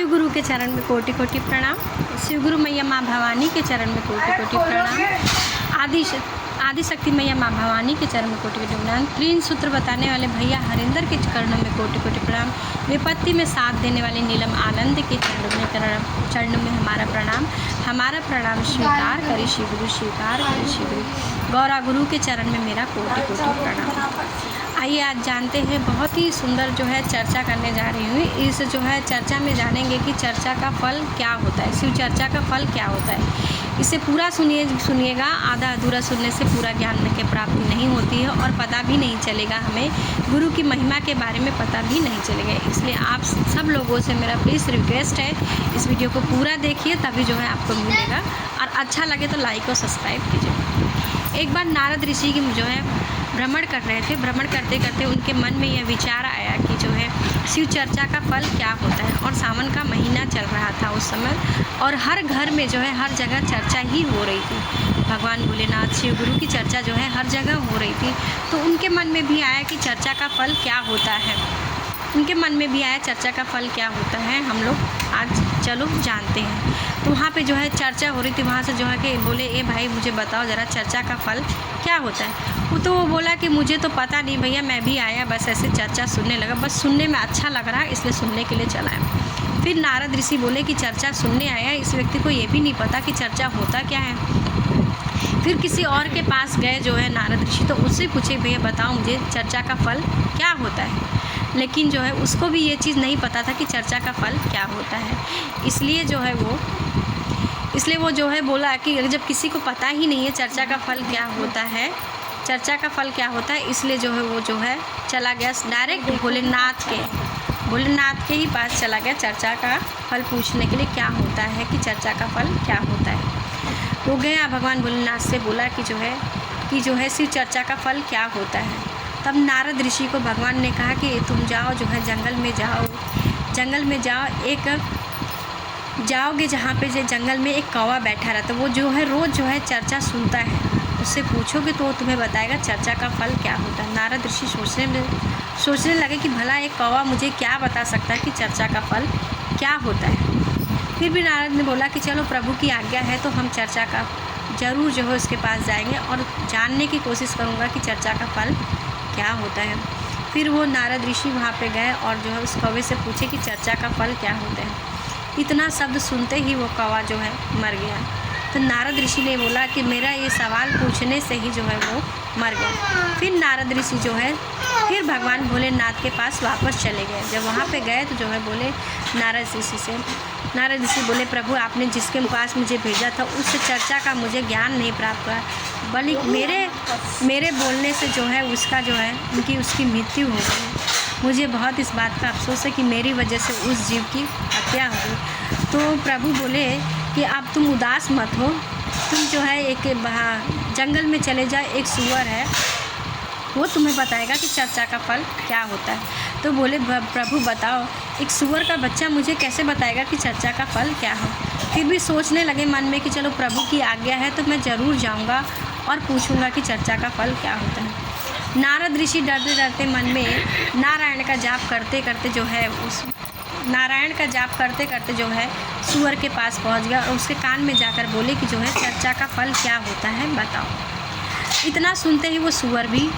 शिव गुरु के चरण में कोटि कोटि प्रणाम। शिव गुरु मैया माँ भवानी के चरण में कोटि कोटि प्रणाम। आदि शक्ति मैया माँ भवानी के चरण में कोटि कोटि प्रणाम। तीन सूत्र बताने वाले भैया हरिंदर के चरणों में कोटि कोटि प्रणाम। विपत्ति में साथ देने वाले नीलम आनंद के चरणों में हमारा प्रणाम। हमारा प्रणाम स्वीकार करें शिव गुरु, स्वीकार करें शिव गुरु। गौरा गुरु के चरण में मेरा कोटि कोटि प्रणाम। आइए आज जानते हैं, बहुत ही सुंदर जो है चर्चा करने जा रही हूँ। इस जो है चर्चा में जानेंगे कि चर्चा का फल क्या होता है, शिव चर्चा का फल क्या होता है। इसे पूरा सुनिएगा, आधा अधूरा सुनने से पूरा ज्ञान की प्राप्ति नहीं होती है और पता भी नहीं चलेगा, हमें गुरु की महिमा के बारे में पता भी नहीं चलेगा। इसलिए आप सब लोगों से मेरा प्लीज़ रिक्वेस्ट है, इस वीडियो को पूरा देखिए, तभी जो है आपको मिलेगा। और अच्छा लगे तो लाइक और सब्सक्राइब कीजिए। एक बार नारद ऋषि की जो है भ्रमण कर रहे थे। भ्रमण करते करते उनके मन में यह विचार आया कि जो है शिव चर्चा का फल क्या होता है। और सावन का महीना चल रहा था उस समय, और हर घर में जो है हर जगह चर्चा ही हो रही थी। भगवान भोलेनाथ शिव गुरु की चर्चा जो है हर जगह हो रही थी। तो उनके मन में भी आया कि चर्चा का फल क्या होता है। उनके मन में भी आया चर्चा का फल क्या होता है, हम लोग आज चलो जानते हैं। तो वहाँ पे जो है चर्चा हो रही थी, वहाँ से जो है कि बोले ए भाई मुझे बताओ ज़रा चर्चा का फल क्या होता है। वो बोला कि मुझे तो पता नहीं भैया, मैं भी आया बस ऐसे चर्चा सुनने लगा, बस सुनने में अच्छा लग रहा है इसलिए सुनने के लिए चला है। फिर नारद ऋषि बोले कि चर्चा सुनने आया, इस व्यक्ति को ये भी नहीं पता कि चर्चा होता क्या है। फिर किसी और के पास गए जो है नारद ऋषि, तो उससे पूछे भैया बताओ मुझे चर्चा का फल क्या होता है। लेकिन जो है उसको भी ये चीज़ नहीं पता था कि चर्चा का फल क्या होता है। इसलिए वो जो है बोला कि जब किसी को पता ही नहीं है चर्चा का फल क्या होता है, चर्चा का फल क्या होता है, इसलिए जो है वो जो है चला गया डायरेक्ट भोलेनाथ के ही पास चला गया चर्चा का फल पूछने के लिए क्या होता है, कि चर्चा का फल क्या होता है। वो गया भगवान भोलेनाथ से बोला कि जो है शिव चर्चा का फल क्या होता है। तब नारद ऋषि को भगवान ने कहा कि तुम जाओ जो है जंगल में जाओ, जाओगे जहाँ पे जंगल में एक कौवा बैठा रहता, वो जो है रोज़ जो है चर्चा सुनता है, उससे पूछोगे तो वो तुम्हें बताएगा चर्चा का फल क्या होता है। नारद ऋषि सोचने लगे कि भला एक कौवा मुझे क्या बता सकता है कि चर्चा का फल क्या होता है। फिर भी नारद ने बोला कि चलो प्रभु की आज्ञा है तो हम चर्चा का ज़रूर जो है उसके पास जाएंगे और जानने की कोशिश करूँगा कि चर्चा का फल क्या होता है। फिर वो नारद ऋषि वहाँ पे गए और जो है उस कौवे से पूछे कि चर्चा का फल क्या होता है। इतना शब्द सुनते ही वो कौवा जो है मर गया। तो नारद ऋषि ने बोला कि मेरा ये सवाल पूछने से ही जो है वो मर गया। फिर नारद ऋषि जो है फिर भगवान भोलेनाथ के पास वापस चले गए। जब वहाँ पे गए तो जो है बोले नारद ऋषि बोले प्रभु आपने जिसके पास मुझे भेजा था उस चर्चा का मुझे ज्ञान नहीं प्राप्त हुआ, बल्कि मेरे बोलने से जो है उसकी मृत्यु हो गई। मुझे बहुत इस बात का अफसोस है कि मेरी वजह से उस जीव की हत्या हो गई। तो प्रभु बोले कि अब तुम उदास मत हो, तुम जो है एक जंगल में चले जाओ, एक सूअर है वो तुम्हें बताएगा कि चर्चा का फल क्या होता है। तो बोले प्रभु बताओ एक सूअर का बच्चा मुझे कैसे बताएगा कि चर्चा का फल क्या हो। फिर भी सोचने लगे मन में कि चलो प्रभु की आज्ञा है तो मैं ज़रूर जाऊंगा और पूछूंगा कि चर्चा का फल क्या होता है। नारद ऋषि डरते डरते मन में नारायण का जाप करते करते जो है सूअर के पास पहुंच गया और उसके कान में जाकर बोले कि जो है चर्चा का फल क्या होता है बताओ। इतना सुनते ही वो सूअर भी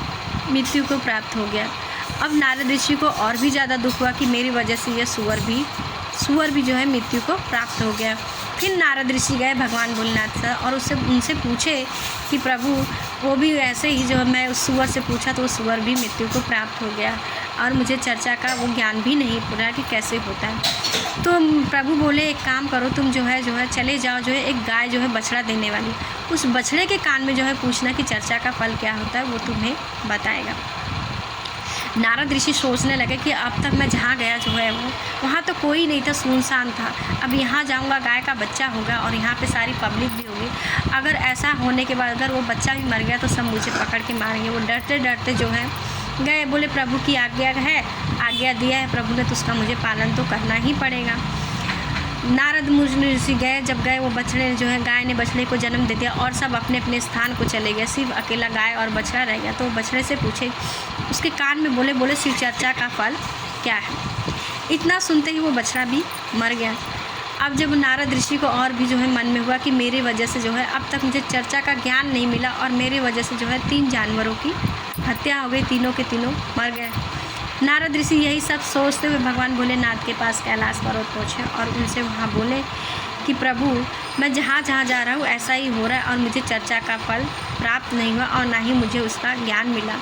मृत्यु को प्राप्त हो गया। अब नारद ऋषि को और भी ज़्यादा दुख हुआ कि मेरी वजह से ये सूअर भी जो है मृत्यु को प्राप्त हो गया। फिर नारद ऋषि गए भगवान भोलेनाथ से और उनसे पूछे कि प्रभु वो भी ऐसे ही जो मैं उस सूअर से पूछा तो वो सूअर भी मृत्यु को प्राप्त हो गया और मुझे चर्चा का वो ज्ञान भी नहीं पूरा कि कैसे होता है। तो प्रभु बोले एक काम करो, तुम जो है चले जाओ, जो है एक गाय जो है बछड़ा देने वाली, उस बछड़े के कान में जो है पूछना कि चर्चा का फल क्या होता है, वो तुम्हें बताएगा। नारद ऋषि सोचने लगे कि अब तक मैं जहाँ गया जो है वहाँ तो कोई नहीं था, सुनसान था। अब यहाँ जाऊँगा गाय का बच्चा होगा और यहाँ पे सारी पब्लिक भी होगी। अगर ऐसा होने के बाद अगर वो बच्चा भी मर गया तो सब मुझे पकड़ के मारेंगे। वो डरते डरते जो है गए, बोले प्रभु की आज्ञा दिया है प्रभु ने तो उसका मुझे पालन तो करना ही पड़ेगा। नारद ऋषि गए, जब गए वो बछड़े जो है गाय ने बछड़े को जन्म दे दिया और सब अपने अपने स्थान को चले गए, सिर्फ अकेला गाय और बछड़ा रह गया। तो बछड़े से पूछे, उसके कान में बोले शिव चर्चा का फल क्या है। इतना सुनते ही वो बछड़ा भी मर गया। अब जब नारद ऋषि को और भी जो है मन में हुआ कि मेरे वजह से जो है अब तक मुझे चर्चा का ज्ञान नहीं मिला और मेरे वजह से जो है 3 जानवरों की हत्या हो गई, तीनों के तीनों मर गए। नारद ऋषि यही सब सोचते हुए भगवान भोलेनाथ के पास कैलाश पर्वत पहुँचे और उनसे वहाँ बोले कि प्रभु, मैं जहाँ जहाँ जा रहा हूँ ऐसा ही हो रहा है और मुझे चर्चा का फल प्राप्त नहीं हुआ और ना ही मुझे उसका ज्ञान मिला।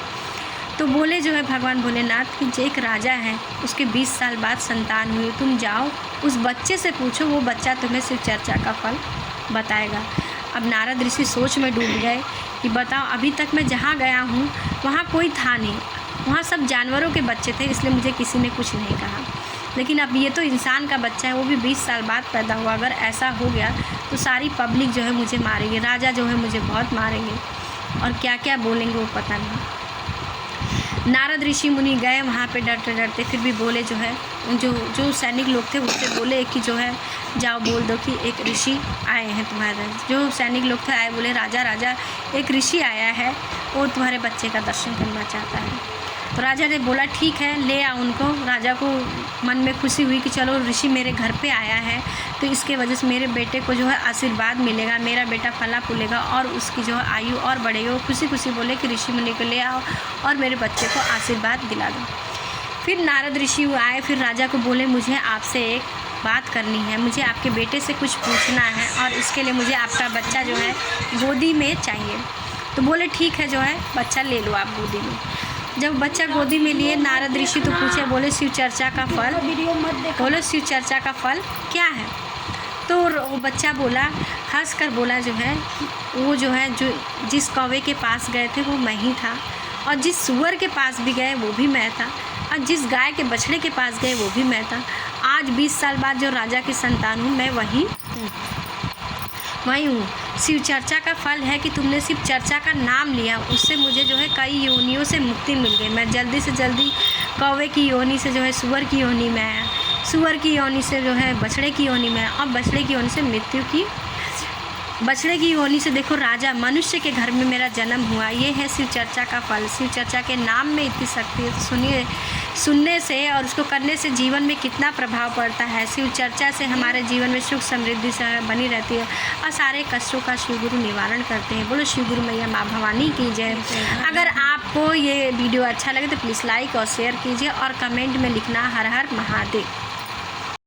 तो बोले जो है भगवान भोलेनाथ कि जो एक राजा है उसके 20 साल बाद संतान हुई, तुम जाओ उस बच्चे से पूछो, वो बच्चा तुम्हें शिव चर्चा का फल बताएगा। अब नारद ऋषि सोच में डूब गए कि बताओ, अभी तक मैं जहाँ गया हूँ वहाँ कोई था नहीं, वहाँ सब जानवरों के बच्चे थे, इसलिए मुझे किसी ने कुछ नहीं कहा। लेकिन अब ये तो इंसान का बच्चा है, वो भी 20 साल बाद पैदा हुआ, अगर ऐसा हो गया तो सारी पब्लिक जो है मुझे मारेगी, राजा जो है मुझे बहुत मारेंगे और क्या क्या बोलेंगे वो पता नहीं। नारद ऋषि मुनि गए वहाँ पे डरते डरते, फिर भी बोले जो है जो सैनिक लोग थे उससे बोले कि जो है जाओ बोल दो कि एक ऋषि आए हैं तुम्हारे। जो सैनिक लोग थे आए, बोले राजा राजा एक ऋषि आया है, वो तुम्हारे बच्चे का दर्शन करना चाहता है। तो राजा ने बोला ठीक है, ले आ उनको। राजा को मन में खुशी हुई कि चलो ऋषि मेरे घर पे आया है तो इसके वजह से मेरे बेटे को जो है आशीर्वाद मिलेगा, मेरा बेटा फला फूलेगा और उसकी जो है आयु और बढ़ेगी। वो खुशी खुशी बोले कि ऋषि मुनि को ले आओ और मेरे बच्चे को आशीर्वाद दिला दो। फिर नारद ऋषि आए, फिर राजा को बोले मुझे आपसे एक बात करनी है, मुझे आपके बेटे से कुछ पूछना है और इसके लिए मुझे आपका बच्चा जो है गोदी में चाहिए। तो बोले ठीक है, जो है बच्चा ले लो आप गोदी में। जब बच्चा गोदी में लिए नारद ऋषि तो पूछे, बोले शिव चर्चा का फल, बोले शिव चर्चा का फल क्या है। तो वो बच्चा बोला, हंस कर बोला जो है वो जो है जो जिस कौवे के पास गए थे वो मैं ही था, और जिस सुअर के पास भी गए वो भी मैं था, और जिस गाय के बछड़े के पास गए वो भी मैं था। आज 20 साल बाद जो राजा की संतान हूँ मैं वही हूँ। शिव चर्चा का फल है कि तुमने शिव चर्चा का नाम लिया, उससे मुझे जो है कई योनियों से मुक्ति मिल गई। मैं जल्दी से जल्दी कौवे की योनि से जो है सुअर की योनि में आया, सुअर की योनि से जो है बछड़े की योनि में आया, और बछड़े की योनि से बछड़े की योनि से देखो राजा मनुष्य के घर में मेरा जन्म हुआ। ये है शिव चर्चा का फल। शिव चर्चा के नाम में इतनी शक्ति है, तो सुनिए, सुनने से और उसको करने से जीवन में कितना प्रभाव पड़ता है। शिव चर्चा से हमारे जीवन में सुख समृद्धि से बनी रहती है और सारे कष्टों का शिव गुरु निवारण करते हैं। बोलो शिव गुरु मैया माँ भवानी की जय। अगर आपको ये वीडियो अच्छा लगे तो प्लीज़ लाइक और शेयर कीजिए और कमेंट में लिखना हर हर महादेव।